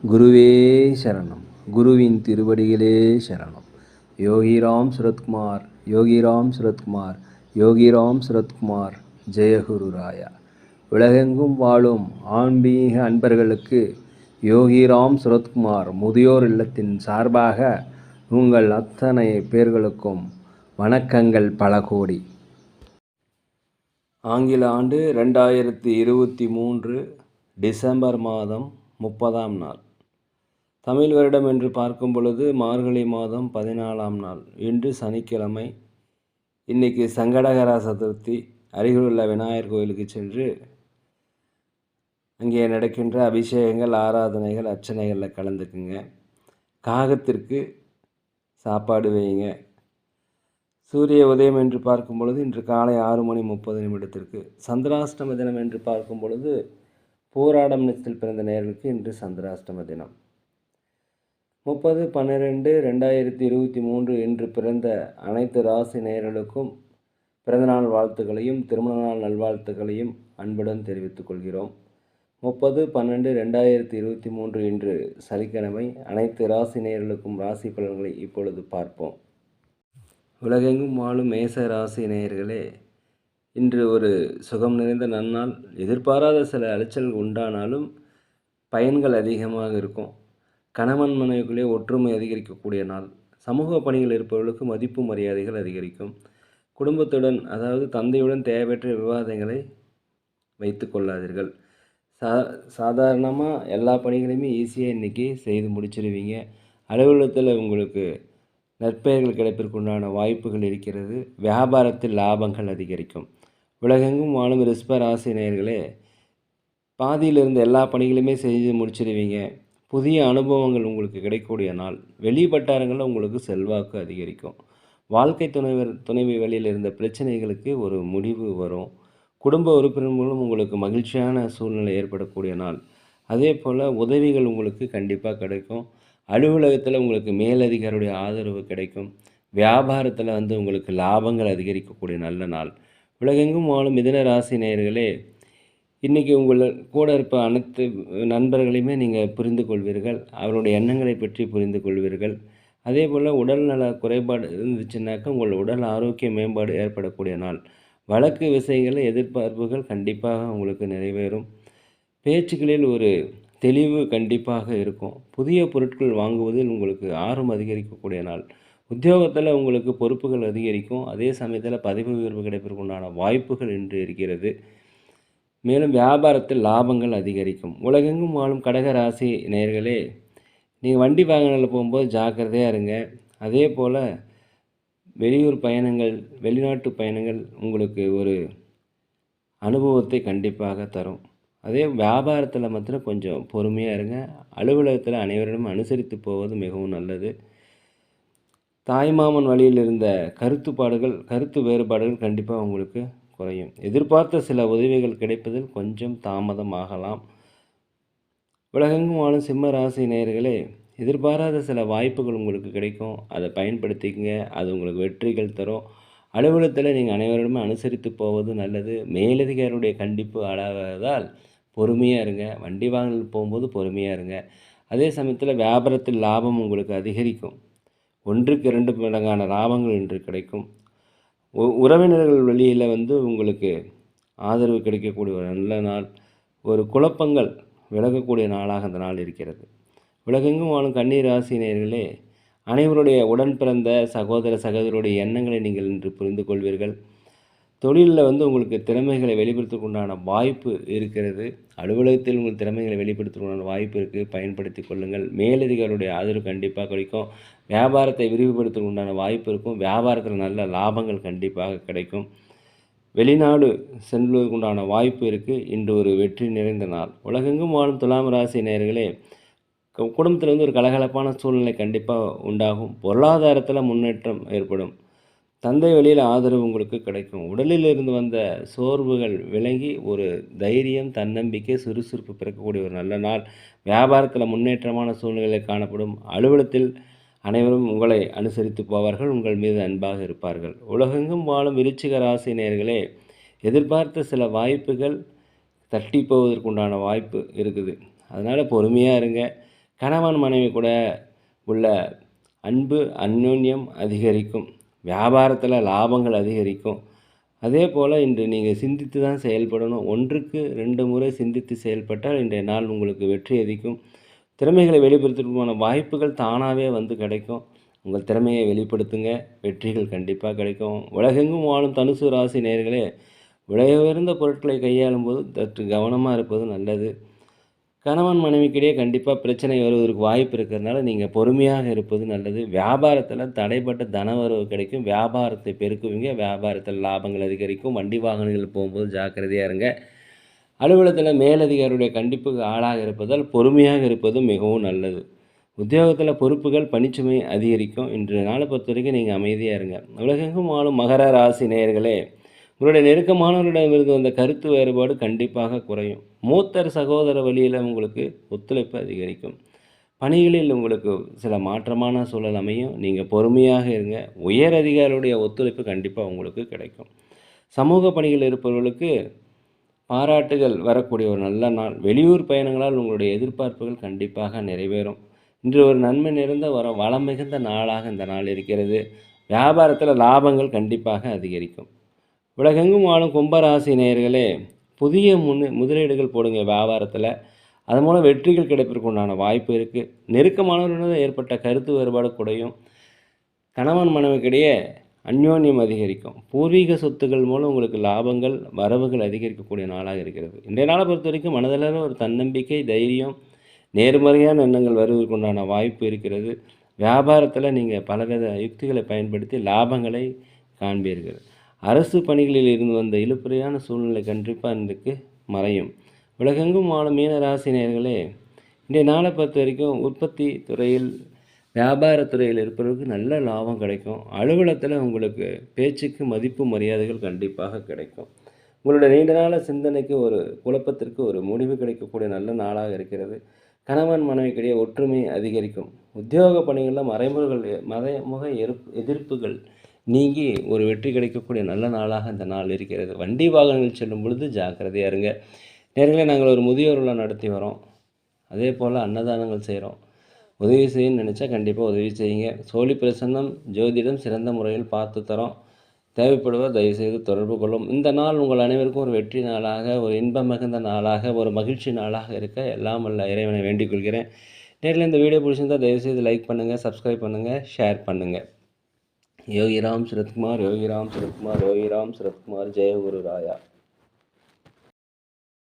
குருவே சரணம். குருவின் திருவடிகளே சரணம். யோகிராம் சுரத்குமார், யோகிராம் சுரத்குமார், யோகிராம் சுரத்குமார். ஜெயகுரு ராயா. உலகெங்கும் வாழும் ஆன்மீக அன்பர்களுக்கு யோகிராம் சுரத்குமார் முதியோர் இல்லத்தின் சார்பாக உங்கள் அத்தனை பேர்களுக்கும் வணக்கங்கள் பல கோடி. ஆங்கில ஆண்டு 2023 டிசம்பர் மாதம் 30ஆம் நாள். தமிழ் வருடம் என்று பார்க்கும் பொழுது மார்கழி மாதம் 14ஆம் நாள். இன்று சனிக்கிழமை. இன்றைக்கி சங்கடகர சதுர்த்தி. அருகிலுள்ள விநாயகர் கோயிலுக்கு சென்று அங்கே நடக்கின்ற அபிஷேகங்கள், ஆராதனைகள், அர்ச்சனைகளில் கலந்துக்குங்க. காகத்திற்கு சாப்பாடு வைங்க. சூரிய உதயம் என்று பார்க்கும் பொழுது இன்று காலை 6:30 சந்திராஷ்டம தினம் என்று பார்க்கும் பொழுது போராடம் நட்சத்திரத்தில் பிறந்த நேயர்களுக்கு இன்று சந்திராஷ்டம தினம். 30/12/2023 இன்று பிறந்த அனைத்து ராசி நேயர்களுக்கும் பிறந்தநாள் வாழ்த்துக்களையும் திருமண நாள் நல்வாழ்த்துக்களையும் அன்புடன் தெரிவித்துக் கொள்கிறோம். 30/12/2023 இன்று சனிக்கிழமை. அனைத்து ராசி நேயர்களுக்கும் ராசி பலன்களை இப்பொழுது பார்ப்போம். உலகெங்கும் வாழும் மேச ராசி நேயர்களே, இன்று ஒரு சுகம் நிறைந்த நன்னாள். எதிர்பாராத சில அலைச்சல்கள் உண்டானாலும் பயன்கள் அதிகமாக இருக்கும். கணவன் மனைவிக்குள்ளே ஒற்றுமை அதிகரிக்கக்கூடிய நாள். சமூக பணிகள் இருப்பவர்களுக்கு மதிப்பு மரியாதைகள் அதிகரிக்கும். குடும்பத்துடன், அதாவது தந்தையுடன் தேவையற்ற விவாதங்களை வைத்து கொள்ளாதீர்கள். சாதாரணமாக எல்லா பணிகளையுமே ஈஸியாக இன்றைக்கி செய்து முடிச்சிடுவீங்க. அலுவலகத்தில் உங்களுக்கு நற்பெயர்கள் கிடைப்பதற்குண்டான வாய்ப்புகள் இருக்கிறது. வியாபாரத்தில் லாபங்கள் அதிகரிக்கும். உலகெங்கும் வாழும் ரிஷப ராசி நேயர்களே, பாதியில் இருந்த எல்லா பணிகளையுமே செய்து முடிச்சிடுவீங்க. புதிய அனுபவங்கள் உங்களுக்கு கிடைக்கக்கூடிய நாள். வெளி வட்டாரங்களில் உங்களுக்கு செல்வாக்கு அதிகரிக்கும். வாழ்க்கை துணைவி வழியில் இருந்த பிரச்சனைகளுக்கு ஒரு முடிவு வரும். குடும்ப உறுப்பினர்களும் உங்களுக்கு மகிழ்ச்சியான சூழ்நிலை ஏற்படக்கூடிய நாள். அதே போல் உதவிகள் உங்களுக்கு கண்டிப்பாக கிடைக்கும். அலுவலகத்தில் உங்களுக்கு மேலதிகாரியுடைய ஆதரவு கிடைக்கும். வியாபாரத்தில் உங்களுக்கு லாபங்கள் அதிகரிக்கக்கூடிய நல்ல நாள். உலகெங்கும் வாழும் மிதுன ராசி நேயர்களே, இன்றைக்கி உங்கள் கூட இருப்ப அனைத்து நண்பர்களையுமே நீங்கள் புரிந்து கொள்வீர்கள். அவருடைய எண்ணங்களை பற்றி புரிந்து கொள்வீர்கள். அதே போல் உடல்நல குறைபாடு இருந்துச்சுன்னாக்கா உங்கள் உடல் ஆரோக்கிய மேம்பாடு ஏற்படக்கூடிய நாள். வழக்கு விஷயங்களில் எதிர்பார்ப்புகள் கண்டிப்பாக உங்களுக்கு நிறைவேறும். பேச்சுக்களில் ஒரு தெளிவு கண்டிப்பாக இருக்கும். புதிய பொருட்கள் வாங்குவதில் உங்களுக்கு ஆர்வம் அதிகரிக்கக்கூடிய நாள். உத்தியோகத்தில் உங்களுக்கு பொறுப்புகள் அதிகரிக்கும். அதே சமயத்தில் பதவி உயர்வு கிடைப்பதற்குண்டான வாய்ப்புகள் இன்று இருக்கிறது. மேலும் வியாபாரத்தில் லாபங்கள் அதிகரிக்கும். உலகெங்கும் வாழும் கடக ராசி நேயர்களே, நீங்கள் வண்டி வாகனங்களில் போகும்போது ஜாக்கிரதையாக இருங்க. அதே போல் வெளியூர் பயணங்கள், வெளிநாட்டு பயணங்கள் உங்களுக்கு ஒரு அனுபவத்தை கண்டிப்பாக தரும். அதே வியாபாரத்தில் மாத்திரம் கொஞ்சம் பொறுமையாக இருங்க. அலுவலகத்தில் அனைவரிடமும் அனுசரித்து போவது மிகவும் நல்லது. தாய்மாமன் வழியில் இருந்த கருத்து வேறுபாடுகள் கண்டிப்பாக உங்களுக்கு குறையும். எதிர்பார்த்த சில உதவிகள் கிடைப்பதில் கொஞ்சம் தாமதமாகலாம். உலகெங்கும் வாழும் சிம்ம ராசி நேயர்களே, எதிர்பாராத சில வாய்ப்புகள் உங்களுக்கு கிடைக்கும். அதை பயன்படுத்திக்கங்க. அது உங்களுக்கு வெற்றிகள் தரும். அலுவலகத்தில் நீங்கள் அனைவரிடமே அனுசரித்து போவது நல்லது. மேலதிகாரியுடைய கண்டிப்பு ஆளாகாததால் பொறுமையாக இருங்க. வண்டி வாகனத்தில் போகும்போது பொறுமையாக இருங்க. அதே சமயத்தில் வியாபாரத்தில் லாபம் உங்களுக்கு அதிகரிக்கும். 1க்கு 2 மடங்கான லாபங்கள் இன்று கிடைக்கும். உறவினர்கள் வழியில் உங்களுக்கு ஆதரவு கிடைக்கக்கூடிய ஒரு நல்ல நாள். ஒரு குழப்பங்கள் விலகக்கூடிய நாளாக அந்த நாள் இருக்கிறது. உலகெங்கும் வாழும் கன்னி ராசி நேயர்களே, அனைவருடைய உடன் பிறந்த சகோதர சகோதரியுடைய எண்ணங்களை நீங்கள் இன்று புரிந்து கொள்வீர்கள். தொழிலில் உங்களுக்கு திறமைகளை வெளிப்படுத்துவதற்குண்டான வாய்ப்பு இருக்கிறது. அலுவலகத்தில் உங்கள் திறமைகளை வெளிப்படுத்துவதற்குண்டான வாய்ப்பு இருக்குது. பயன்படுத்தி கொள்ளுங்கள். மேலதிகாரியுடைய ஆதரவு கண்டிப்பாக கிடைக்கும். வியாபாரத்தை விரிவுபடுத்துவதற்குண்டான வாய்ப்பு இருக்கும். வியாபாரத்தில் நல்ல லாபங்கள் கண்டிப்பாக கிடைக்கும். வெளிநாடு செல்வதற்குண்டான வாய்ப்பு இருக்குது. இன்று ஒரு வெற்றி நிறைந்த நாள். உலகெங்கும் வாழும் துலாம் ராசி நேயர்களே, குடும்பத்தில் ஒரு கலகலப்பான சூழ்நிலை கண்டிப்பாக உண்டாகும். பொருளாதாரத்தில் முன்னேற்றம் ஏற்படும். தந்தை வழியில் ஆதரவு உங்களுக்கு கிடைக்கும். உடலில் இருந்து வந்த சோர்வுகள் விலகி ஒரு தைரியம், தன்னம்பிக்கை, சுறுசுறுப்பு பிறக்கக்கூடிய ஒரு நல்ல நாள். வியாபாரத்தில் முன்னேற்றமான சூழ்நிலை காணப்படும். அலுவலகத்தில் அனைவரும் உங்களை அனுசரித்து போவார்கள். உங்கள் மீது அன்பாக இருப்பார்கள். உலகெங்கும் வாழும் விருச்சிக ராசி நேயர்களே, எதிர்பார்த்த சில வாய்ப்புகள் தட்டி போவதற்குண்டான வாய்ப்பு இருக்குது. அதனால் பொறுமையாக இருங்க. கணவன் மனைவி கூட உள்ள அன்பு அந்யோன்யம் அதிகரிக்கும். வியாபாரத்தில் லாபங்கள் அதிகரிக்கும். அதே போல் இன்று நீங்கள் சிந்தித்து தான் செயல்படணும். 1க்கு 2 முறை சிந்தித்து செயல்பட்டால் இன்றைய நாள் உங்களுக்கு வெற்றி அதிக்கும். திறமைகளை வெளிப்படுத்துவதற்கான வாய்ப்புகள் தானாகவே வந்து கிடைக்கும். உங்கள் திறமையை வெளிப்படுத்துங்க, வெற்றிகள் கண்டிப்பாக கிடைக்கும். உலகெங்கும் வாழும் தனுசு ராசி நேயர்களே, விலை உயர்ந்த பொருட்களை கையாளும் போது சற்று கவனமாக இருப்பது நல்லது. கணவன் மனைவிக்கிடையே கண்டிப்பாக பிரச்சனை வருவதற்கு வாய்ப்பு இருக்கிறதுனால நீங்கள் பொறுமையாக இருப்பது நல்லது. வியாபாரத்தில் தடைப்பட்ட தனவரவு கிடைக்கும். வியாபாரத்தை பெருக்குவீங்க. வியாபாரத்தில் லாபங்கள் அதிகரிக்கும். வண்டி வாகனங்கள் போகும்போது ஜாக்கிரதையாக இருங்க. அலுவலகத்தில் மேலதிகாரியுடைய கண்டிப்புக்கு ஆளாக இருப்பதால் பொறுமையாக இருப்பது மிகவும் நல்லது. உத்தியோகத்தில் பொறுப்புகள் பணிச்சுமை அதிகரிக்கும். இன்றைய நாளை பொறுத்த வரைக்கும் நீங்கள் அமைதியாக இருங்க. உலகெங்கும் வாழும் மகர ராசி நேயர்களே, உங்களுடைய நெருக்கமானவரிடமிருந்து வந்த கருத்து வேறுபாடு கண்டிப்பாக குறையும். மூத்தர் சகோதர வழியில் உங்களுக்கு ஒத்துழைப்பு அதிகரிக்கும். பணிகளில் உங்களுக்கு சில மாற்றமான சூழல் அமையும். நீங்கள் பொறுமையாக இருங்க. உயர் அதிகாரியுடைய ஒத்துழைப்பு கண்டிப்பாக உங்களுக்கு கிடைக்கும். சமூக பணிகள் இருப்பவர்களுக்கு பாராட்டுகள் வரக்கூடிய ஒரு நல்ல நாள். வெளியூர் பயணங்களால் உங்களுடைய எதிர்பார்ப்புகள் கண்டிப்பாக நிறைவேறும். இன்று ஒரு நன்மை நிறைந்த வளம் மிகுந்த நாளாக இந்த நாள் இருக்கிறது. வியாபாரத்தில் லாபங்கள் கண்டிப்பாக அதிகரிக்கும். உலகெங்கும் வாழும் கும்பராசி நேயர்களே, புதிய முதலீடுகள் போடுங்க வியாபாரத்தில். அது மூலம் வெற்றிகள் கிடைப்பதற்கு உண்டான வாய்ப்பு இருக்குது. நெருக்கமானவர்களுடன் ஏற்பட்ட கருத்து வேறுபாடு குறையும். கணவன் மனைவிக்கிடையே அந்யோன்யம் அதிகரிக்கும். பூர்வீக சொத்துக்கள் மூலம் உங்களுக்கு லாபங்கள் வரவுகள் அதிகரிக்கக்கூடிய நாளாக இருக்கிறது. இன்றைய நாளை பொறுத்த வரைக்கும் மனதளவில் ஒரு தன்னம்பிக்கை, தைரியம், நேர்மறையான எண்ணங்கள் வருவதற்கு உண்டான வாய்ப்பு இருக்கிறது. வியாபாரத்தில் நீங்கள் பலவித யுக்திகளை பயன்படுத்தி லாபங்களை காண்பீர்கள். அரசு பணிகளில் இருந்து வந்த இழுபறியான சூழ்நிலை கண்டிப்பாக இன்றைக்கு மறையும். உலகெங்கும் வாழும் மீன ராசி நேயர்களே, இன்றைய நாளை பொறுத்த வரைக்கும் உற்பத்தி துறையில் வியாபாரத்துறையில் இருப்பவர்களுக்கு நல்ல லாபம் கிடைக்கும். அலுவலகத்தில் உங்களுக்கு பேச்சுக்கு மதிப்பு மரியாதைகள் கண்டிப்பாக கிடைக்கும். உங்களுடைய நீண்ட நாள சிந்தனைக்கு ஒரு குழப்பத்திற்கு ஒரு முடிவு கிடைக்கக்கூடிய நல்ல நாளாக இருக்கிறது. கணவன் மனைவிக்கிடையே ஒற்றுமை அதிகரிக்கும். உத்தியோக பணிகளில் மறைமுக எதிர்ப்புகள் நீங்கி ஒரு வெற்றி கிடைக்கக்கூடிய நல்ல நாளாக இந்த நாள் இருக்கிறது. வண்டி வாகனங்கள் செல்லும் பொழுது ஜாக்கிரதையாக இருங்க. நேர்களே, நாங்கள் ஒரு முதியோர் இல்லம் நடத்தி வரோம். அதே போல் அன்னதானங்கள் செய்கிறோம். உதவி செய்யணும்னு நினச்சா கண்டிப்பாக உதவி செய்யுங்க. சோழி பிரசன்னம் ஜோதிடம் சிறந்த முறையில் பார்த்து தரோம். தேவைப்படுவதால் தயவுசெய்து தொடர்பு கொள்ளும். இந்த நாள் உங்கள் அனைவருக்கும் ஒரு வெற்றி நாளாக, ஒரு இன்பம் மிகுந்த நாளாக, ஒரு மகிழ்ச்சி நாளாக இருக்க எல்லாம் வல்ல இறைவனை வேண்டிக் கொள்கிறேன். நேரில் இந்த வீடியோ பிடிச்சிருந்தால் தயவுசெய்து லைக் பண்ணுங்கள், சப்ஸ்கிரைப் பண்ணுங்கள், ஷேர் பண்ணுங்கள். யோகிராம் சுரத்குமார், யோகிராம் சுரத்குமார், யோகிராம் சுரத்குமார். ஜெய குரு ராயா.